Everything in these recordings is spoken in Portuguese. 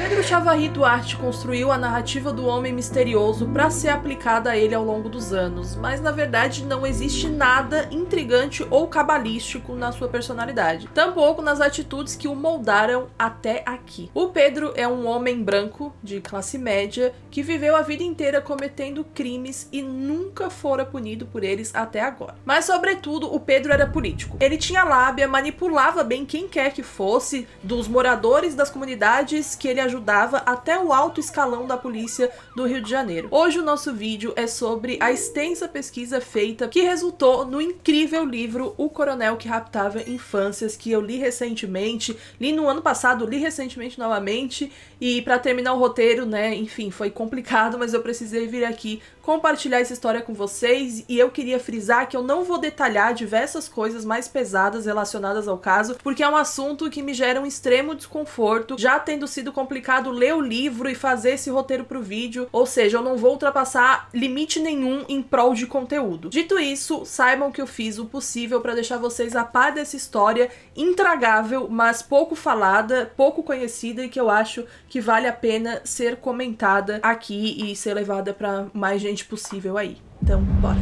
Pedro Chavarri Duarte construiu a narrativa do homem misterioso para ser aplicada a ele ao longo dos anos, mas na verdade não existe nada intrigante ou cabalístico na sua personalidade, tampouco nas atitudes que o moldaram até aqui. O Pedro é um homem branco, de classe média, que viveu a vida inteira cometendo crimes e nunca fora punido por eles até agora. Mas sobretudo, o Pedro era político. Ele tinha lábia, manipulava bem quem quer que fosse, dos moradores das comunidades que ele ajudava até o alto escalão da polícia do Rio de Janeiro. Hoje o nosso vídeo é sobre a extensa pesquisa feita que resultou no incrível livro O Coronel que Raptava Infâncias, que eu li recentemente, li no ano passado, li recentemente novamente, e para terminar o roteiro, né, enfim, foi complicado, mas eu precisei vir aqui compartilhar essa história com vocês, e eu queria frisar que eu não vou detalhar diversas coisas mais pesadas relacionadas ao caso, porque é um assunto que me gera um extremo desconforto, já tendo sido complicado ler o livro e fazer esse roteiro pro vídeo, ou seja, eu não vou ultrapassar limite nenhum em prol de conteúdo. Dito isso, saibam que eu fiz o possível para deixar vocês a par dessa história intragável, mas pouco falada, pouco conhecida, e que eu acho que vale a pena ser comentada aqui e ser levada para mais gente possível aí. Então, bora!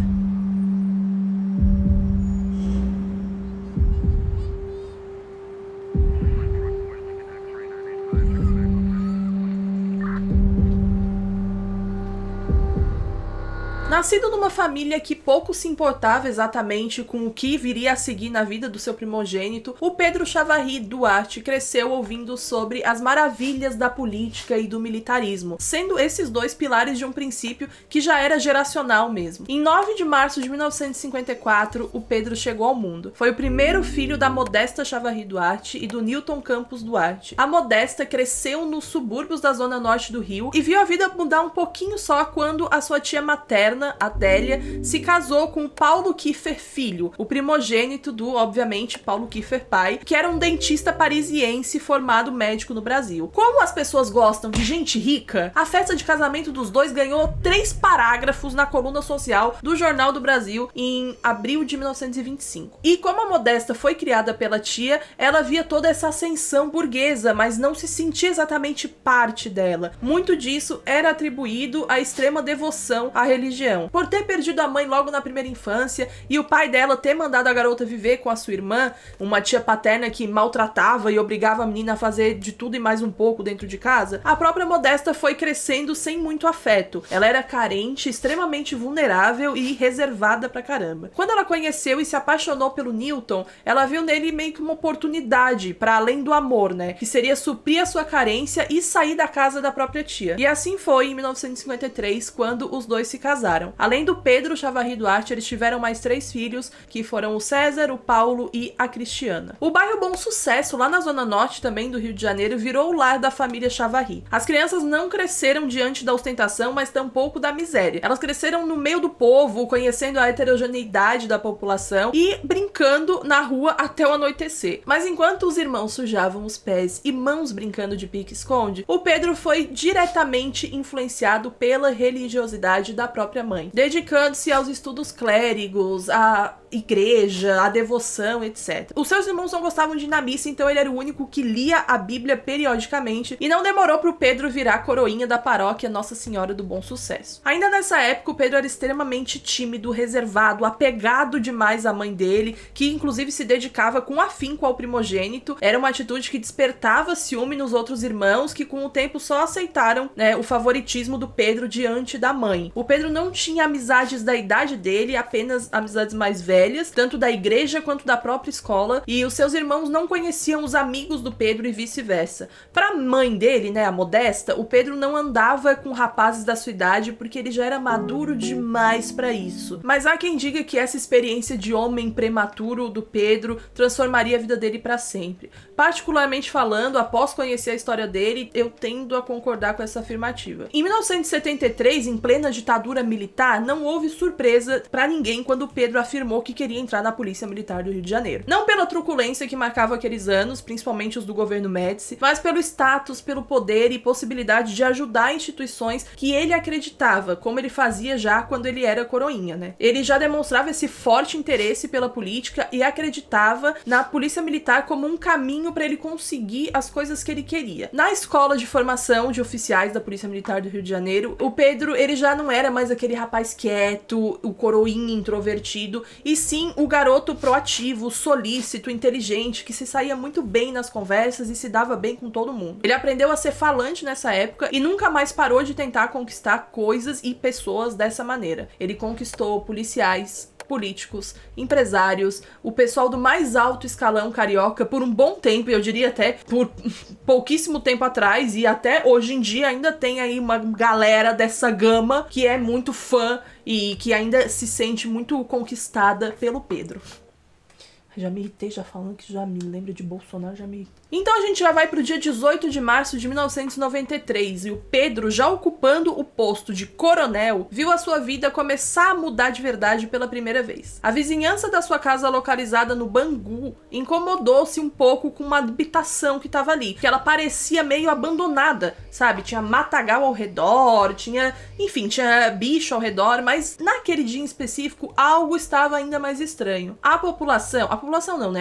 Nascido numa família que pouco se importava exatamente com o que viria a seguir na vida do seu primogênito, o Pedro Chavarri Duarte cresceu ouvindo sobre as maravilhas da política e do militarismo, sendo esses dois pilares de um princípio que já era geracional mesmo. Em 9 de março de 1954, o Pedro chegou ao mundo. Foi o primeiro filho da Modesta Chavarri Duarte e do Newton Campos Duarte. A Modesta cresceu nos subúrbios da zona norte do Rio e viu a vida mudar um pouquinho só quando a sua tia materna, Adélia, se casou com Paulo Kiefer Filho, o primogênito do, obviamente, Paulo Kiefer pai, que era um dentista parisiense formado médico no Brasil. Como as pessoas gostam de gente rica, a festa de casamento dos dois ganhou 3 parágrafos na coluna social do Jornal do Brasil em abril de 1925. E como a Modesta foi criada pela tia, ela via toda essa ascensão burguesa, mas não se sentia exatamente parte dela. Muito disso era atribuído à extrema devoção à religião. Por ter perdido a mãe logo na primeira infância e o pai dela ter mandado a garota viver com a sua irmã, uma tia paterna que maltratava e obrigava a menina a fazer de tudo e mais um pouco dentro de casa, a própria Modesta foi crescendo sem muito afeto. Ela era carente, extremamente vulnerável e reservada pra caramba. Quando ela conheceu e se apaixonou pelo Newton, ela viu nele meio que uma oportunidade para além do amor, né, que seria suprir a sua carência e sair da casa da própria tia. E assim foi em 1953, quando os dois se casaram. Além do Pedro Chavarri Duarte, eles tiveram mais 3 filhos, que foram o César, o Paulo e a Cristiana. O bairro Bom Sucesso, lá na zona norte também do Rio de Janeiro, virou o lar da família Chavarri. As crianças não cresceram diante da ostentação, mas tampouco da miséria. Elas cresceram no meio do povo, conhecendo a heterogeneidade da população e brincando na rua até o anoitecer. Mas enquanto os irmãos sujavam os pés e mãos brincando de pique-esconde, o Pedro foi diretamente influenciado pela religiosidade da própria mãe, dedicando-se aos estudos clérigos, à igreja, à devoção, etc. Os seus irmãos não gostavam de ir na missa, então ele era o único que lia a Bíblia periodicamente, e não demorou pro Pedro virar coroinha da paróquia Nossa Senhora do Bom Sucesso. Ainda nessa época, o Pedro era extremamente tímido, reservado, apegado demais à mãe dele, que inclusive se dedicava com afinco ao primogênito. Era uma atitude que despertava ciúme nos outros irmãos, que com o tempo só aceitaram, né, o favoritismo do Pedro diante da mãe. O Pedro não tinha amizades da idade dele, apenas amizades mais velhas, tanto da igreja quanto da própria escola, e os seus irmãos não conheciam os amigos do Pedro e vice-versa. Pra mãe dele, né, a Modesta, o Pedro não andava com rapazes da sua idade porque ele já era maduro demais pra isso. Mas há quem diga que essa experiência de homem prematuro do Pedro transformaria a vida dele pra sempre. Particularmente falando, após conhecer a história dele, eu tendo a concordar com essa afirmativa. Em 1973, em plena ditadura militar, não houve surpresa pra ninguém quando Pedro afirmou que queria entrar na Polícia Militar do Rio de Janeiro. Não pela truculência que marcava aqueles anos, principalmente os do governo Médici, mas pelo status, pelo poder e possibilidade de ajudar instituições que ele acreditava, como ele fazia já quando ele era coroinha, né? Ele já demonstrava esse forte interesse pela política e acreditava na Polícia Militar como um caminho para ele conseguir as coisas que ele queria. Na escola de formação de oficiais da Polícia Militar do Rio de Janeiro, o Pedro, ele já não era mais aquele rapaz quieto, o coroinha introvertido, e sim o garoto proativo, solícito, inteligente, que se saía muito bem nas conversas e se dava bem com todo mundo. Ele aprendeu a ser falante nessa época e nunca mais parou de tentar conquistar coisas e pessoas dessa maneira. Ele conquistou policiais, políticos, empresários, o pessoal do mais alto escalão carioca por um bom tempo, eu diria até por pouquíssimo tempo atrás, e até hoje em dia ainda tem aí uma galera dessa gama que é muito fã e que ainda se sente muito conquistada pelo Pedro. Já me irritei, já falando que já me lembra de Bolsonaro, já me irritei. Então a gente já vai pro dia 18 de março de 1993 e o Pedro, já ocupando o posto de coronel, viu a sua vida começar a mudar de verdade pela primeira vez. A vizinhança da sua casa localizada no Bangu incomodou-se um pouco com uma habitação que tava ali, que ela parecia meio abandonada, sabe? Tinha matagal ao redor, tinha bicho ao redor, mas naquele dia em específico algo estava ainda mais estranho. A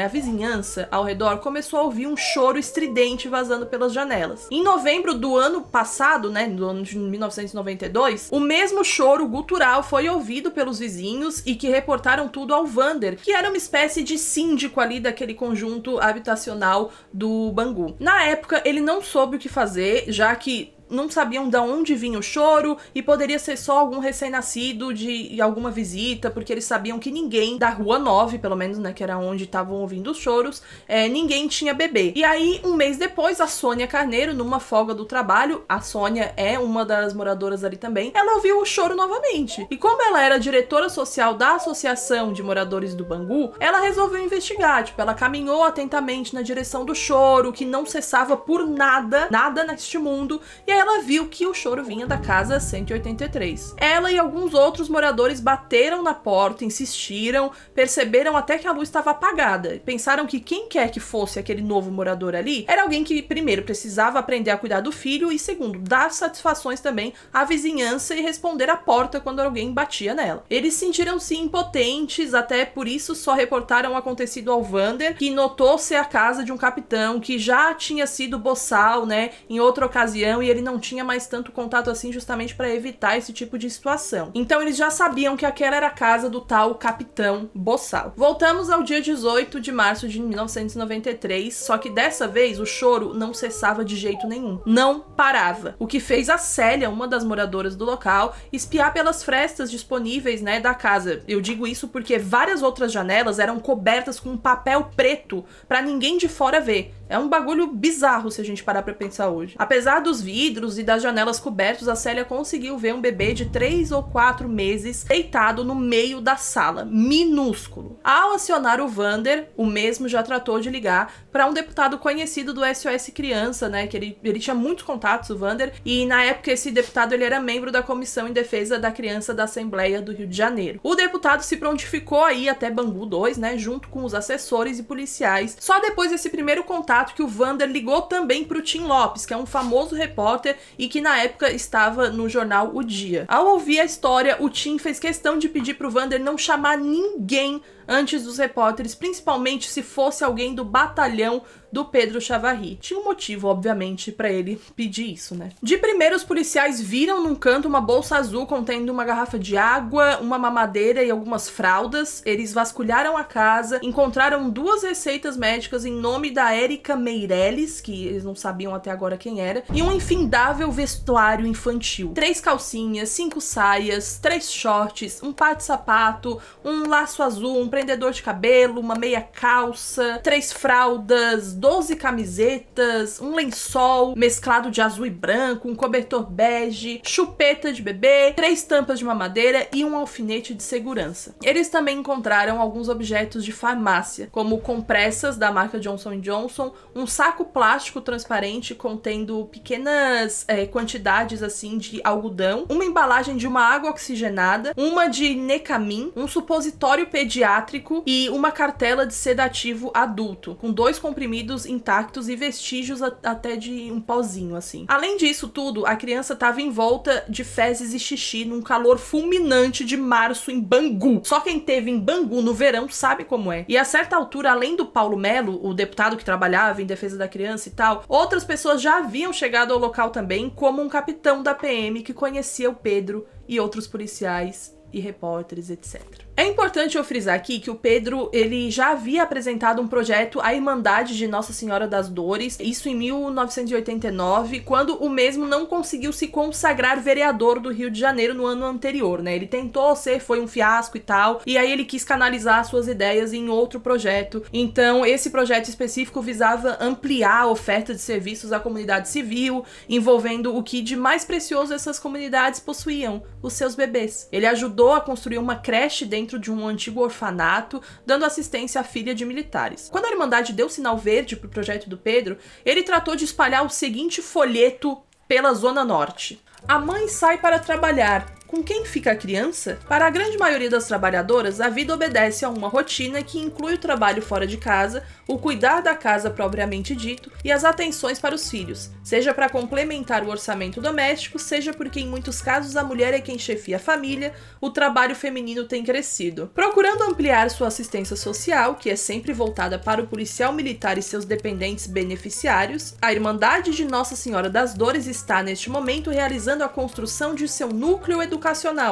vizinhança ao redor começou a ouvir um choro estridente vazando pelas janelas. Em novembro do ano passado, do ano de 1992, o mesmo choro gutural foi ouvido pelos vizinhos e que reportaram tudo ao Vander, que era uma espécie de síndico ali daquele conjunto habitacional do Bangu. Na época, ele não soube o que fazer, já que não sabiam de onde vinha o choro e poderia ser só algum recém-nascido de alguma visita, porque eles sabiam que ninguém da Rua 9, pelo menos, que era onde estavam ouvindo os choros, ninguém tinha bebê. E aí, um mês depois, a Sônia Carneiro, numa folga do trabalho, a Sônia é uma das moradoras ali também, ela ouviu o choro novamente. E como ela era diretora social da Associação de Moradores do Bangu, ela resolveu investigar, ela caminhou atentamente na direção do choro, que não cessava por nada neste mundo, e aí ela viu que o choro vinha da casa 183. Ela e alguns outros moradores bateram na porta, insistiram, perceberam até que a luz estava apagada. Pensaram que quem quer que fosse aquele novo morador ali era alguém que, primeiro, precisava aprender a cuidar do filho e, segundo, dar satisfações também à vizinhança e responder à porta quando alguém batia nela. Eles sentiram-se impotentes, até por isso só reportaram o acontecido ao Vander, que notou ser a casa de um capitão que já tinha sido boçal, em outra ocasião, e ele não tinha mais tanto contato assim, justamente para evitar esse tipo de situação. Então eles já sabiam que aquela era a casa do tal Capitão Boçal. Voltamos ao dia 18 de março de 1993, só que dessa vez o choro não cessava de jeito nenhum. Não parava. O que fez a Célia, uma das moradoras do local, espiar pelas frestas disponíveis, da casa. Eu digo isso porque várias outras janelas eram cobertas com um papel preto para ninguém de fora ver. É um bagulho bizarro se a gente parar pra pensar hoje. Apesar dos vidros e das janelas cobertos, a Célia conseguiu ver um bebê de 3 ou 4 meses deitado no meio da sala, minúsculo. Ao acionar o Vander, o mesmo já tratou de ligar para um deputado conhecido do SOS Criança, que ele tinha muitos contatos, o Vander, e na época esse deputado ele era membro da Comissão em Defesa da Criança da Assembleia do Rio de Janeiro. O deputado se prontificou aí até Bangu 2, junto com os assessores e policiais. Só depois desse primeiro contato que o Vander ligou também pro Tim Lopes, que é um famoso repórter e que na época estava no jornal O Dia. Ao ouvir a história, o Tim fez questão de pedir pro Vander não chamar ninguém antes dos repórteres, principalmente se fosse alguém do batalhão do Pedro Chavarri. Tinha um motivo, obviamente, pra ele pedir isso, De primeiro, os policiais viram num canto uma bolsa azul contendo uma garrafa de água, uma mamadeira e algumas fraldas. Eles vasculharam a casa, encontraram 2 receitas médicas em nome da Érica Meirelles, que eles não sabiam até agora quem era, e um infindável vestuário infantil. 3 calcinhas, 5 saias, 3 shorts, um par de sapato, um laço azul, um prendedor de cabelo, uma meia calça, 3 fraldas, 12 camisetas, um lençol mesclado de azul e branco, um cobertor bege, chupeta de bebê, 3 tampas de mamadeira e um alfinete de segurança. Eles também encontraram alguns objetos de farmácia, como compressas da marca Johnson & Johnson, um saco plástico transparente contendo pequenas quantidades assim de algodão, uma embalagem de uma água oxigenada, uma de Necamin, um supositório pediátrico psiquiátrico e uma cartela de sedativo adulto, com 2 comprimidos intactos e vestígios até de um pozinho, assim. Além disso tudo, a criança estava envolta de fezes e xixi num calor fulminante de março em Bangu. Só quem teve em Bangu no verão sabe como é. E a certa altura, além do Paulo Melo, o deputado que trabalhava em defesa da criança e tal, outras pessoas já haviam chegado ao local também, como um capitão da PM que conhecia o Pedro e outros policiais e repórteres, etc. É importante eu frisar aqui que o Pedro, ele já havia apresentado um projeto à Irmandade de Nossa Senhora das Dores, isso em 1989, quando o mesmo não conseguiu se consagrar vereador do Rio de Janeiro no ano anterior, né? Ele tentou ser, foi um fiasco e tal, e aí ele quis canalizar suas ideias em outro projeto. Então, esse projeto específico visava ampliar a oferta de serviços à comunidade civil, envolvendo o que de mais precioso essas comunidades possuíam, os seus bebês. Ele ajudou a construir uma creche dentro de um antigo orfanato, dando assistência à filha de militares. Quando a Irmandade deu sinal verde pro projeto do Pedro, ele tratou de espalhar o seguinte folheto pela Zona Norte: a mãe sai para trabalhar. Com quem fica a criança? Para a grande maioria das trabalhadoras, a vida obedece a uma rotina que inclui o trabalho fora de casa, o cuidar da casa propriamente dito e as atenções para os filhos, seja para complementar o orçamento doméstico, seja porque em muitos casos a mulher é quem chefia a família, o trabalho feminino tem crescido. Procurando ampliar sua assistência social, que é sempre voltada para o policial militar e seus dependentes beneficiários, a Irmandade de Nossa Senhora das Dores está, neste momento, realizando a construção de seu núcleo educacional,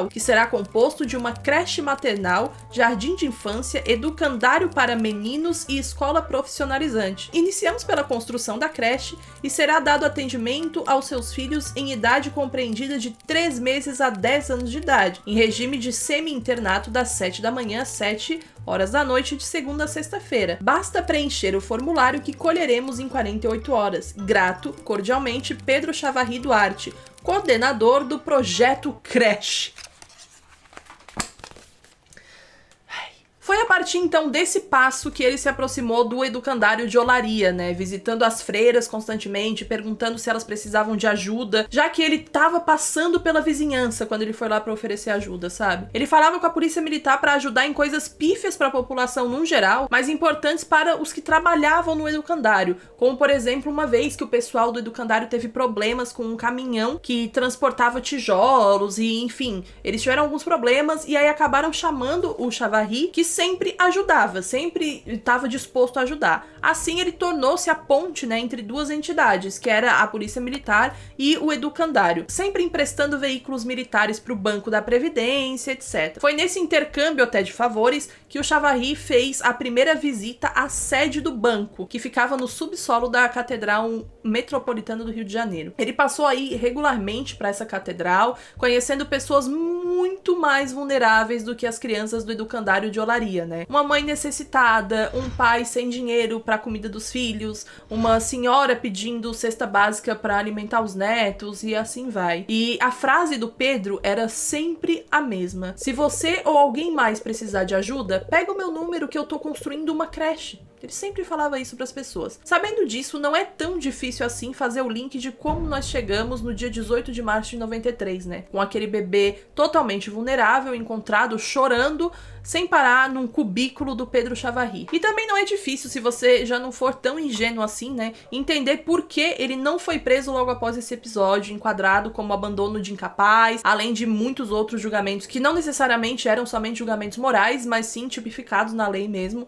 que será composto de uma creche maternal, jardim de infância, educandário para meninos e escola profissionalizante. Iniciamos pela construção da creche e será dado atendimento aos seus filhos em idade compreendida de 3 meses a 10 anos de idade, em regime de semi-internato das 7 da manhã às 7 horas da noite de segunda a sexta-feira. Basta preencher o formulário que colheremos em 48 horas. Grato, cordialmente, Pedro Chavarri Duarte, coordenador do projeto Creche. Foi a partir então desse passo que ele se aproximou do educandário de Olaria, né? Visitando as freiras constantemente, perguntando se elas precisavam de ajuda, já que ele tava passando pela vizinhança quando ele foi lá pra oferecer ajuda, sabe? Ele falava com a polícia militar pra ajudar em coisas pífias pra população num geral, mas importantes para os que trabalhavam no educandário, como por exemplo uma vez que o pessoal do educandário teve problemas com um caminhão que transportava tijolos e enfim, eles tiveram alguns problemas e aí acabaram chamando o Chavarri, que sempre ajudava, sempre estava disposto a ajudar. Assim, ele tornou-se a ponte, né, entre duas entidades, que era a Polícia Militar e o educandário, sempre emprestando veículos militares para o Banco da Previdência, etc. Foi nesse intercâmbio até de favores que o Chavarri fez a primeira visita à sede do banco, que ficava no subsolo da Catedral Metropolitana do Rio de Janeiro. Ele passou aí regularmente para essa catedral, conhecendo pessoas muito mais vulneráveis do que as crianças do educandário de Olaria, né? Uma mãe necessitada, um pai sem dinheiro para a comida dos filhos, uma senhora pedindo cesta básica para alimentar os netos e assim vai. E a frase do Pedro era sempre a mesma: se você ou alguém mais precisar de ajuda, pega o meu número que eu tô construindo uma creche. Ele sempre falava isso para as pessoas. Sabendo disso, não é tão difícil assim fazer o link de como nós chegamos no dia 18 de março de 93, né? Com aquele bebê totalmente vulnerável, encontrado chorando, sem parar num cubículo do Pedro Chavarri. E também não é difícil, se você já não for tão ingênuo assim, né, entender por que ele não foi preso logo após esse episódio, enquadrado como abandono de incapaz, além de muitos outros julgamentos que não necessariamente eram somente julgamentos morais, mas sim tipificados na lei mesmo.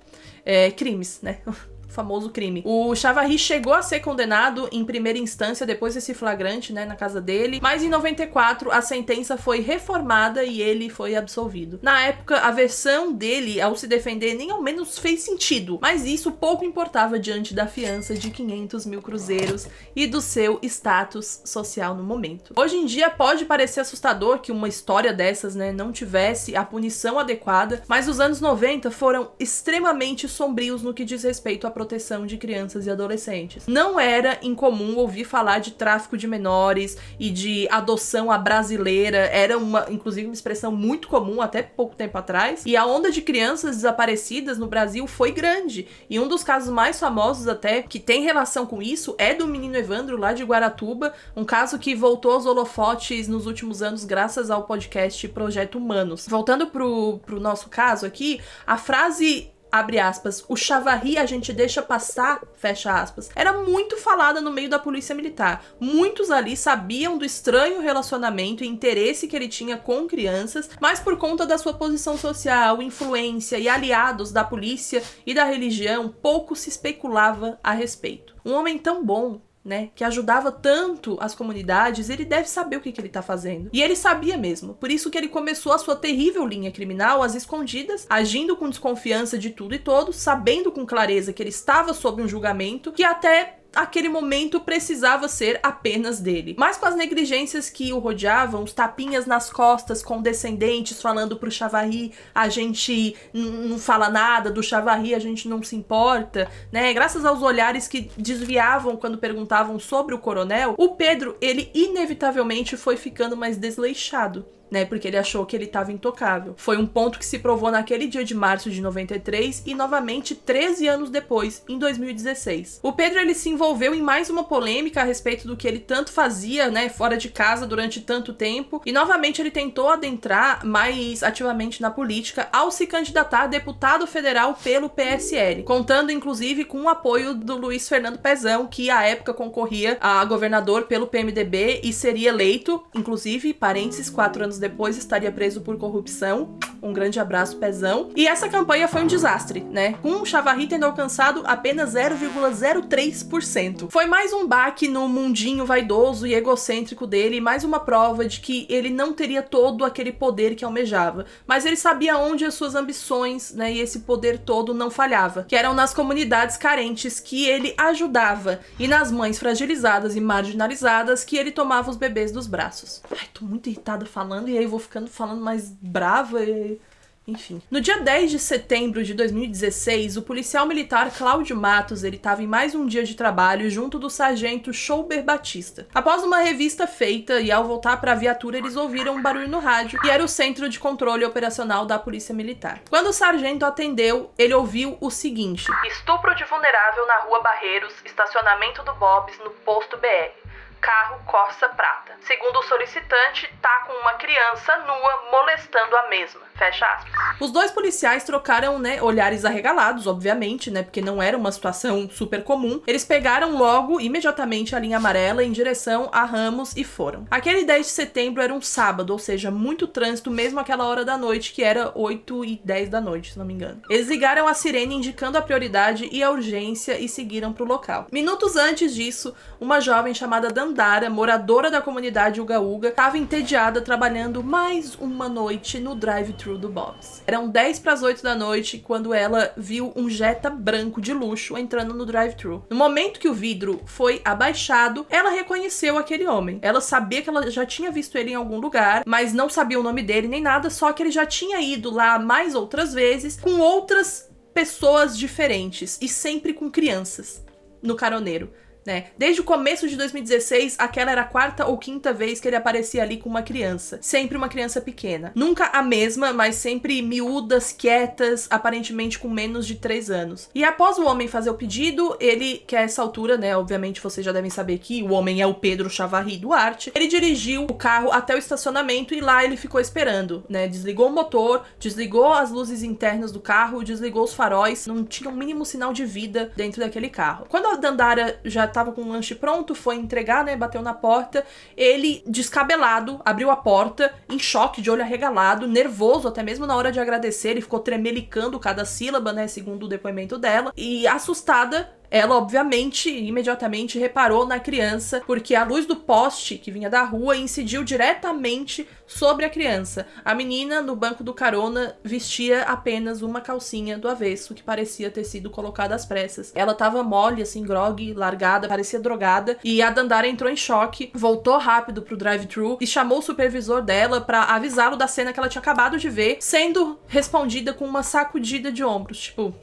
Crimes, né? Famoso crime. O Chavarri chegou a ser condenado em primeira instância depois desse flagrante, né, na casa dele, mas em 94 a sentença foi reformada e ele foi absolvido. Na época, a versão dele ao se defender nem ao menos fez sentido, mas isso pouco importava diante da fiança de 500 mil cruzeiros e do seu status social no momento. Hoje em dia pode parecer assustador que uma história dessas, né, não tivesse a punição adequada, mas os anos 90 foram extremamente sombrios no que diz respeito à proteção de crianças e adolescentes. Não era incomum ouvir falar de tráfico de menores e de adoção à brasileira, era inclusive uma expressão muito comum até pouco tempo atrás, e a onda de crianças desaparecidas no Brasil foi grande, e um dos casos mais famosos até, que tem relação com isso, é do menino Evandro lá de Guaratuba, um caso que voltou aos holofotes nos últimos anos graças ao podcast Projeto Humanos. Voltando pro nosso caso aqui, a frase, abre aspas, o Chavarri a gente deixa passar, fecha aspas, era muito falada no meio da polícia militar. Muitos ali sabiam do estranho relacionamento e interesse que ele tinha com crianças, mas por conta da sua posição social, influência e aliados da polícia e da religião, pouco se especulava a respeito. Um homem tão bom, né, que ajudava tanto as comunidades, ele deve saber o que ele tá fazendo. E ele sabia mesmo. Por isso que ele começou a sua terrível linha criminal às escondidas, agindo com desconfiança de tudo e todos, sabendo com clareza que ele estava sob um julgamento que até aquele momento precisava ser apenas dele. Mas com as negligências que o rodeavam, os tapinhas nas costas condescendentes falando pro Chavarri, a gente não fala nada, do Chavarri a gente não se importa, né? Graças aos olhares que desviavam quando perguntavam sobre o coronel, o Pedro, ele inevitavelmente foi ficando mais desleixado, né, porque ele achou que ele estava intocável. Foi um ponto que se provou naquele dia de março de 93 e novamente 13 anos depois, em 2016. O Pedro, ele se envolveu em mais uma polêmica a respeito do que ele tanto fazia, né, fora de casa durante tanto tempo, e novamente ele tentou adentrar mais ativamente na política ao se candidatar a deputado federal pelo PSL, contando inclusive com o apoio do Luiz Fernando Pezão, que à época concorria a governador pelo PMDB e seria eleito, inclusive, parênteses, 4 anos depois estaria preso por corrupção. Um grande abraço, Pezão. E essa campanha foi um desastre, né? Com o Chavarri tendo alcançado apenas 0,03%. Foi mais um baque no mundinho vaidoso e egocêntrico dele, mais uma prova de que ele não teria todo aquele poder que almejava. Mas ele sabia onde as suas ambições, né, e esse poder todo não falhava, que eram nas comunidades carentes que ele ajudava e nas mães fragilizadas e marginalizadas que ele tomava os bebês dos braços. Ai, tô muito irritada falando e aí vou ficando falando mais brava e... enfim. No dia 10 de setembro de 2016, o policial militar Cláudio Matos, ele estava em mais um dia de trabalho junto do sargento Schouber Batista. Após uma revista feita e ao voltar para a viatura, eles ouviram um barulho no rádio e era o centro de controle operacional da polícia militar. Quando o sargento atendeu, ele ouviu o seguinte: estupro de vulnerável na rua Barreiros, estacionamento do Bob's no posto BR. Carro Corsa Prata. Segundo o solicitante, tá com uma criança nua molestando a mesma. Fecha aspas. Os dois policiais trocaram, né, olhares arregalados, obviamente, né, porque não era uma situação super comum. Eles pegaram logo, imediatamente, a linha amarela em direção a Ramos e foram. Aquele 10 de setembro era um sábado, ou seja, muito trânsito, mesmo aquela hora da noite, que era 8h10 da noite, se não me engano. Eles ligaram a sirene indicando a prioridade e a urgência e seguiram pro local. Minutos antes disso, uma jovem chamada Dandara, moradora da comunidade Uga Uga, estava entediada trabalhando mais uma noite no drive-thru do Bob's. Eram 7:50 da noite quando ela viu um Jetta branco de luxo entrando no drive-thru. No momento que o vidro foi abaixado, ela reconheceu aquele homem. Ela sabia que ela já tinha visto ele em algum lugar, mas não sabia o nome dele nem nada, só que ele já tinha ido lá mais outras vezes com outras pessoas diferentes e sempre com crianças no caroneiro, né? Desde o começo de 2016, aquela era a 4ª ou 5ª vez que ele aparecia ali com uma criança. Sempre uma criança pequena. Nunca a mesma, mas sempre miúdas, quietas, aparentemente com menos de 3 anos. E após o homem fazer o pedido, ele, que a essa altura, né, obviamente vocês já devem saber que o homem é o Pedro Chavarri Duarte, ele dirigiu o carro até o estacionamento e lá ele ficou esperando, né? Desligou o motor, desligou as luzes internas do carro, desligou os faróis, não tinha o mínimo sinal de vida dentro daquele carro. Quando a Dandara já tava com o lanche pronto, foi entregar, né, bateu na porta, ele, descabelado, abriu a porta, em choque, de olho arregalado, nervoso, até mesmo na hora de agradecer, ele ficou tremelicando cada sílaba, né, segundo o depoimento dela, e assustada, ela, obviamente, imediatamente reparou na criança, porque a luz do poste que vinha da rua incidiu diretamente sobre a criança. A menina, no banco do carona, vestia apenas uma calcinha do avesso, que parecia ter sido colocada às pressas. Ela tava mole, assim, grogue, largada, parecia drogada, e a Dandara entrou em choque, voltou rápido pro drive-thru e chamou o supervisor dela pra avisá-lo da cena que ela tinha acabado de ver, sendo respondida com uma sacudida de ombros, tipo...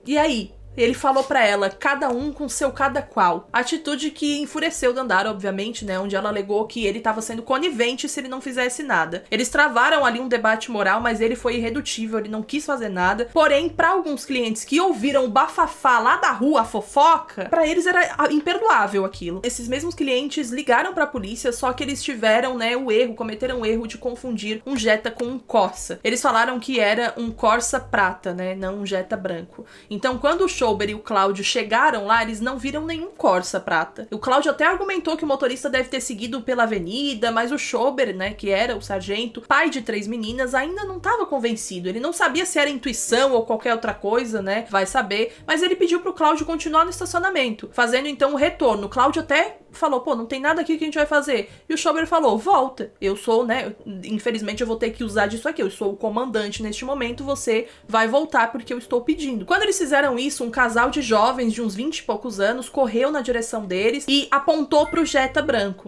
E aí? Ele falou pra ela, cada um com seu cada qual. Atitude que enfureceu Dandara, obviamente, né? Onde ela alegou que ele estava sendo conivente se ele não fizesse nada. Eles travaram ali um debate moral, mas ele foi irredutível, ele não quis fazer nada. Porém, pra alguns clientes que ouviram o bafafá lá da rua, a fofoca, pra eles era imperdoável aquilo. Esses mesmos clientes ligaram pra polícia, só que eles tiveram, né, cometeram o erro de confundir um Jetta com um Corsa. Eles falaram que era um Corsa prata, né? Não um Jetta branco. Então, quando o Schober e o Cláudio chegaram lá, eles não viram nenhum Corsa prata. O Cláudio até argumentou que o motorista deve ter seguido pela avenida, mas o Schober, né, que era o sargento, pai de 3 meninas, ainda não estava convencido. Ele não sabia se era intuição ou qualquer outra coisa, né, vai saber, mas ele pediu pro Cláudio continuar no estacionamento, fazendo então o retorno. O Cláudio até falou, pô, não tem nada aqui que a gente vai fazer. E o Schober falou, volta. Eu sou, né, infelizmente eu vou ter que usar disso aqui. Eu sou o comandante neste momento, você vai voltar porque eu estou pedindo. Quando eles fizeram isso, um casal de jovens de uns 20 e poucos anos correu na direção deles e apontou pro Jetta branco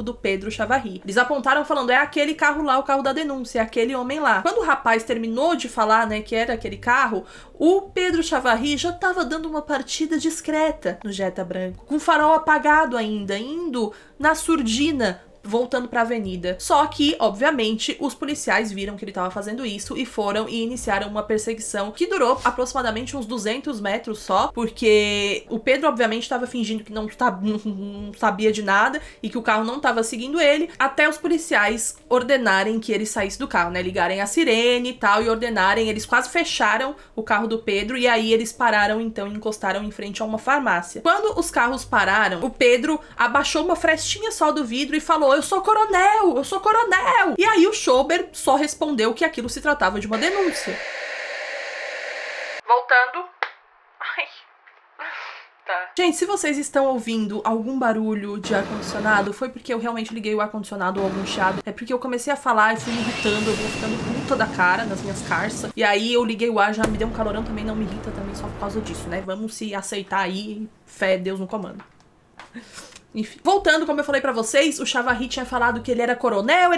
do Pedro Chavarri. Eles apontaram falando, é aquele carro lá, o carro da denúncia, é aquele homem lá. Quando o rapaz terminou de falar, né, que era aquele carro, o Pedro Chavarri já tava dando uma partida discreta no Jetta branco, com o farol apagado ainda, indo na surdina, voltando pra avenida. Só que, obviamente, os policiais viram que ele tava fazendo isso e foram e iniciaram uma perseguição que durou aproximadamente uns 200 metros só, porque o Pedro, obviamente, tava fingindo que não sabia de nada e que o carro não tava seguindo ele, até os policiais ordenarem que ele saísse do carro, né? Ligarem a sirene e tal e ordenarem. Eles quase fecharam o carro do Pedro e aí eles pararam, então, e encostaram em frente a uma farmácia. Quando os carros pararam, o Pedro abaixou uma frestinha só do vidro e falou, eu sou coronel! Eu sou coronel! E aí o Schober só respondeu que aquilo se tratava de uma denúncia. Voltando. Ai. Tá. Gente, se vocês estão ouvindo algum barulho de ar-condicionado, foi porque eu realmente liguei o ar-condicionado ou algum chiado. É porque eu comecei a falar e fui me irritando, eu vou ficando puta da cara nas minhas carças. E aí eu liguei o ar, já me deu um calorão, também não me irrita também só por causa disso, né? Vamos se aceitar aí, fé, Deus no comando. Enfim. Voltando, como eu falei pra vocês, o Chavarri tinha falado que ele era coronel,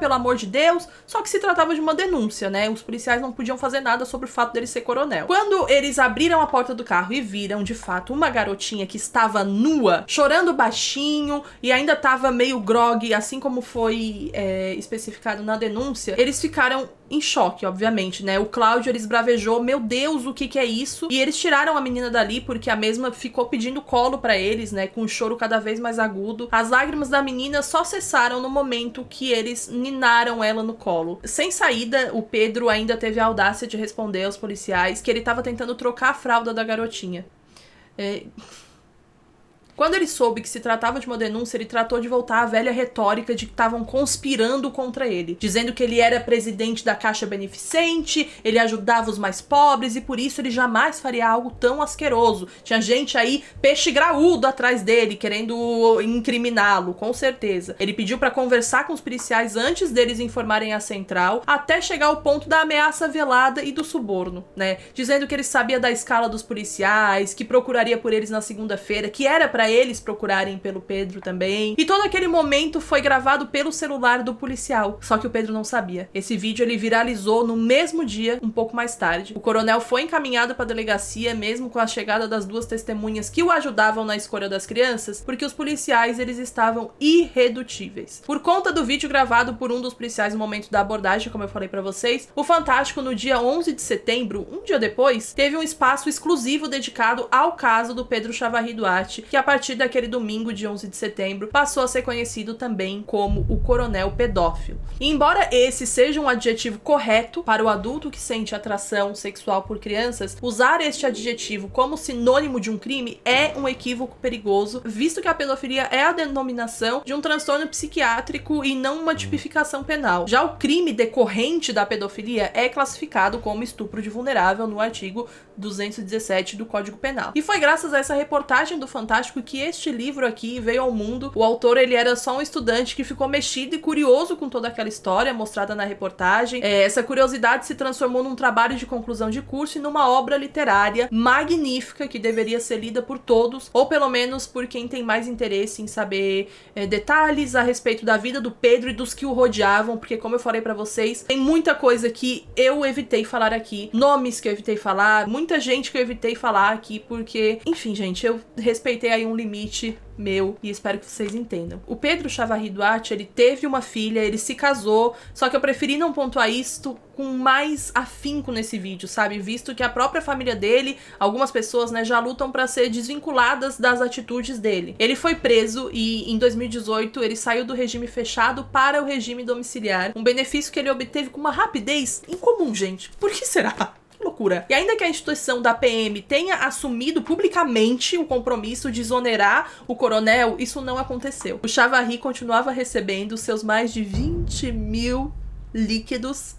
pelo amor de Deus, só que se tratava de uma denúncia, né? Os policiais não podiam fazer nada sobre o fato dele ser coronel. Quando eles abriram a porta do carro e viram, de fato, uma garotinha que estava nua, chorando baixinho e ainda tava meio grogue, assim como foi especificado na denúncia, eles ficaram em choque, obviamente, né? O Cláudio, ele esbravejou, meu Deus, o que que é isso? E eles tiraram a menina dali porque a mesma ficou pedindo colo pra eles, né? Com um choro cada vez mais agudo. As lágrimas da menina só cessaram no momento que eles ninaram ela no colo. Sem saída, o Pedro ainda teve a audácia de responder aos policiais que ele tava tentando trocar a fralda da garotinha. Quando ele soube que se tratava de uma denúncia, ele tratou de voltar à velha retórica de que estavam conspirando contra ele, dizendo que ele era presidente da Caixa Beneficente, ele ajudava os mais pobres e por isso ele jamais faria algo tão asqueroso. Tinha gente aí, peixe graúdo atrás dele, querendo incriminá-lo, com certeza. Ele pediu pra conversar com os policiais antes deles informarem a central, até chegar ao ponto da ameaça velada e do suborno, né? Dizendo que ele sabia da escala dos policiais, que procuraria por eles na segunda-feira, que era pra eles procurarem pelo Pedro também. E todo aquele momento foi gravado pelo celular do policial. Só que o Pedro não sabia. Esse vídeo ele viralizou no mesmo dia, um pouco mais tarde. O coronel foi encaminhado para a delegacia, mesmo com a chegada das 2 testemunhas que o ajudavam na escolha das crianças, porque os policiais eles estavam irredutíveis. Por conta do vídeo gravado por um dos policiais no momento da abordagem, como eu falei para vocês, o Fantástico no dia 11 de setembro, um dia depois, teve um espaço exclusivo dedicado ao caso do Pedro Chavarri Duarte, que a partir daquele domingo de 11 de setembro passou a ser conhecido também como o coronel pedófilo. E embora esse seja um adjetivo correto para o adulto que sente atração sexual por crianças, usar este adjetivo como sinônimo de um crime é um equívoco perigoso, visto que a pedofilia é a denominação de um transtorno psiquiátrico e não uma tipificação penal. Já o crime decorrente da pedofilia é classificado como estupro de vulnerável no artigo 217 do Código Penal. E foi graças a essa reportagem do Fantástico que este livro aqui veio ao mundo. O autor, ele era só um estudante que ficou mexido e curioso com toda aquela história mostrada na reportagem. Essa curiosidade se transformou num trabalho de conclusão de curso e numa obra literária magnífica que deveria ser lida por todos, ou pelo menos por quem tem mais interesse em saber detalhes a respeito da vida do Pedro e dos que o rodeavam, porque como eu falei pra vocês, tem muita coisa que eu evitei falar aqui, nomes que eu evitei falar, muita gente que eu evitei falar aqui, porque, enfim, gente, eu respeitei aí um limite meu e espero que vocês entendam. O Pedro Chavarri Duarte, ele teve uma filha, ele se casou, só que eu preferi não pontuar isto com mais afinco nesse vídeo, sabe? Visto que a própria família dele, algumas pessoas, né, já lutam pra ser desvinculadas das atitudes dele. Ele foi preso e em 2018 ele saiu do regime fechado para o regime domiciliar, um benefício que ele obteve com uma rapidez incomum, gente. Por que será? Loucura. E ainda que a instituição da PM tenha assumido publicamente o compromisso de exonerar o coronel, isso não aconteceu. O Chavarri continuava recebendo seus mais de 20 mil líquidos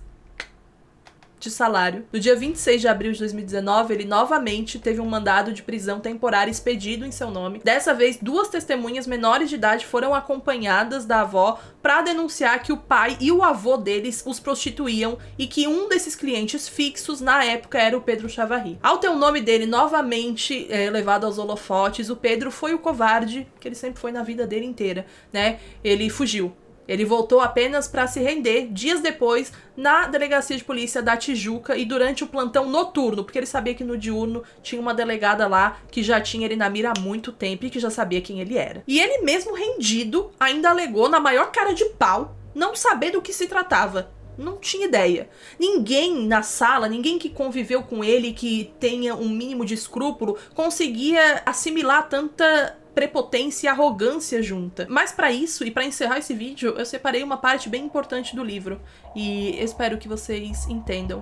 de salário. No dia 26 de abril de 2019, ele novamente teve um mandado de prisão temporária expedido em seu nome. Dessa vez, 2 testemunhas menores de idade foram acompanhadas da avó para denunciar que o pai e o avô deles os prostituíam e que um desses clientes fixos na época era o Pedro Chavarri. Ao ter o nome dele novamente levado aos holofotes, o Pedro foi o covarde que ele sempre foi na vida dele inteira, né? Ele fugiu. Ele voltou apenas para se render dias depois na delegacia de polícia da Tijuca e durante o plantão noturno, porque ele sabia que no diurno tinha uma delegada lá que já tinha ele na mira há muito tempo e que já sabia quem ele era. E ele mesmo rendido ainda alegou na maior cara de pau não saber do que se tratava. Não tinha ideia. Ninguém na sala, ninguém que conviveu com ele, que tenha um mínimo de escrúpulo, conseguia assimilar tanta prepotência e arrogância junta. Mas pra isso, e pra encerrar esse vídeo, eu separei uma parte bem importante do livro. E espero que vocês entendam.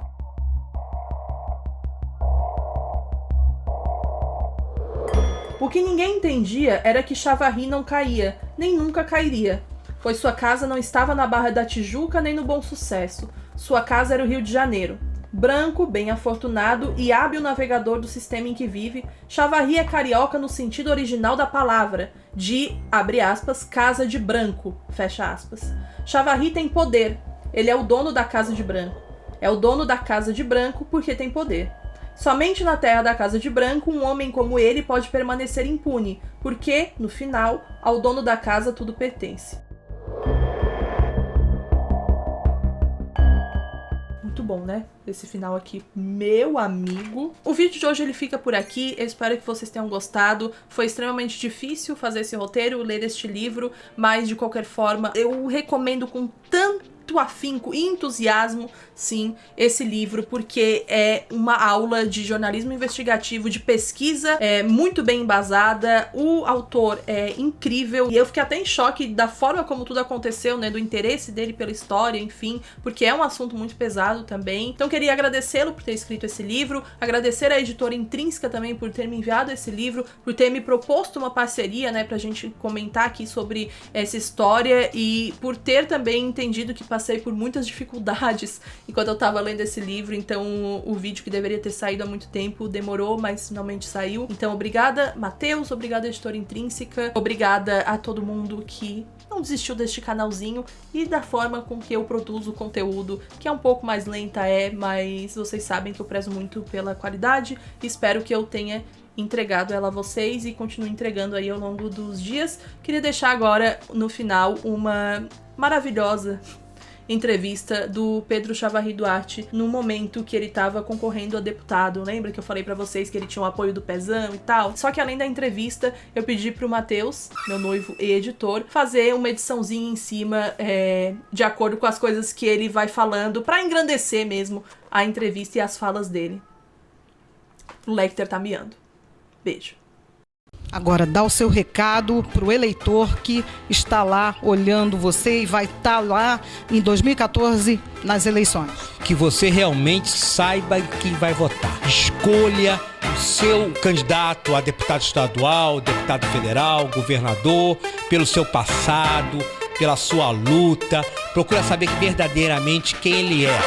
O que ninguém entendia era que Chavarri não caía, nem nunca cairia, pois sua casa não estava na Barra da Tijuca nem no Bom Sucesso. Sua casa era o Rio de Janeiro. Branco, bem afortunado e hábil navegador do sistema em que vive, Chavarri é carioca no sentido original da palavra, de, abre aspas, casa de branco, fecha aspas. Chavarri tem poder, ele é o dono da casa de branco. É o dono da casa de branco porque tem poder. Somente na terra da casa de branco um homem como ele pode permanecer impune, porque, no final, ao dono da casa tudo pertence. Muito bom, né? Esse final aqui, meu amigo. O vídeo de hoje ele fica por aqui. Eu espero que vocês tenham gostado. Foi extremamente difícil fazer esse roteiro, ler este livro, mas de qualquer forma eu recomendo com tanto afinco e entusiasmo, sim, esse livro, porque é uma aula de jornalismo investigativo, de pesquisa muito bem embasada. O autor é incrível e eu fiquei até em choque da forma como tudo aconteceu, né, do interesse dele pela história, enfim, porque é um assunto muito pesado também. Então queria agradecê-lo por ter escrito esse livro, agradecer à editora Intrínseca também por ter me enviado esse livro, por ter me proposto uma parceria, né, pra gente comentar aqui sobre essa história e por ter também entendido que passei por muitas dificuldades enquanto eu tava lendo esse livro, então o vídeo que deveria ter saído há muito tempo demorou, mas finalmente saiu. Então obrigada, Matheus, obrigada, editora Intrínseca, obrigada a todo mundo que não desistiu deste canalzinho e da forma com que eu produzo o conteúdo, que é um pouco mais lenta, mas vocês sabem que eu prezo muito pela qualidade e espero que eu tenha entregado ela a vocês e continuo entregando aí ao longo dos dias. Queria deixar agora, no final, uma maravilhosa entrevista do Pedro Chavarri Duarte no momento que ele tava concorrendo a deputado. Lembra que eu falei pra vocês que ele tinha o apoio do Pezão e tal? Só que além da entrevista, eu pedi pro Matheus, meu noivo e editor, fazer uma ediçãozinha em cima de acordo com as coisas que ele vai falando, pra engrandecer mesmo a entrevista e as falas dele. O Lecter tá miando. Beijo. Agora, dá o seu recado para o eleitor que está lá olhando você e vai estar lá em 2014 nas eleições. Que você realmente saiba quem vai votar. Escolha o seu candidato a deputado estadual, deputado federal, governador, pelo seu passado, pela sua luta. Procura saber verdadeiramente quem ele é.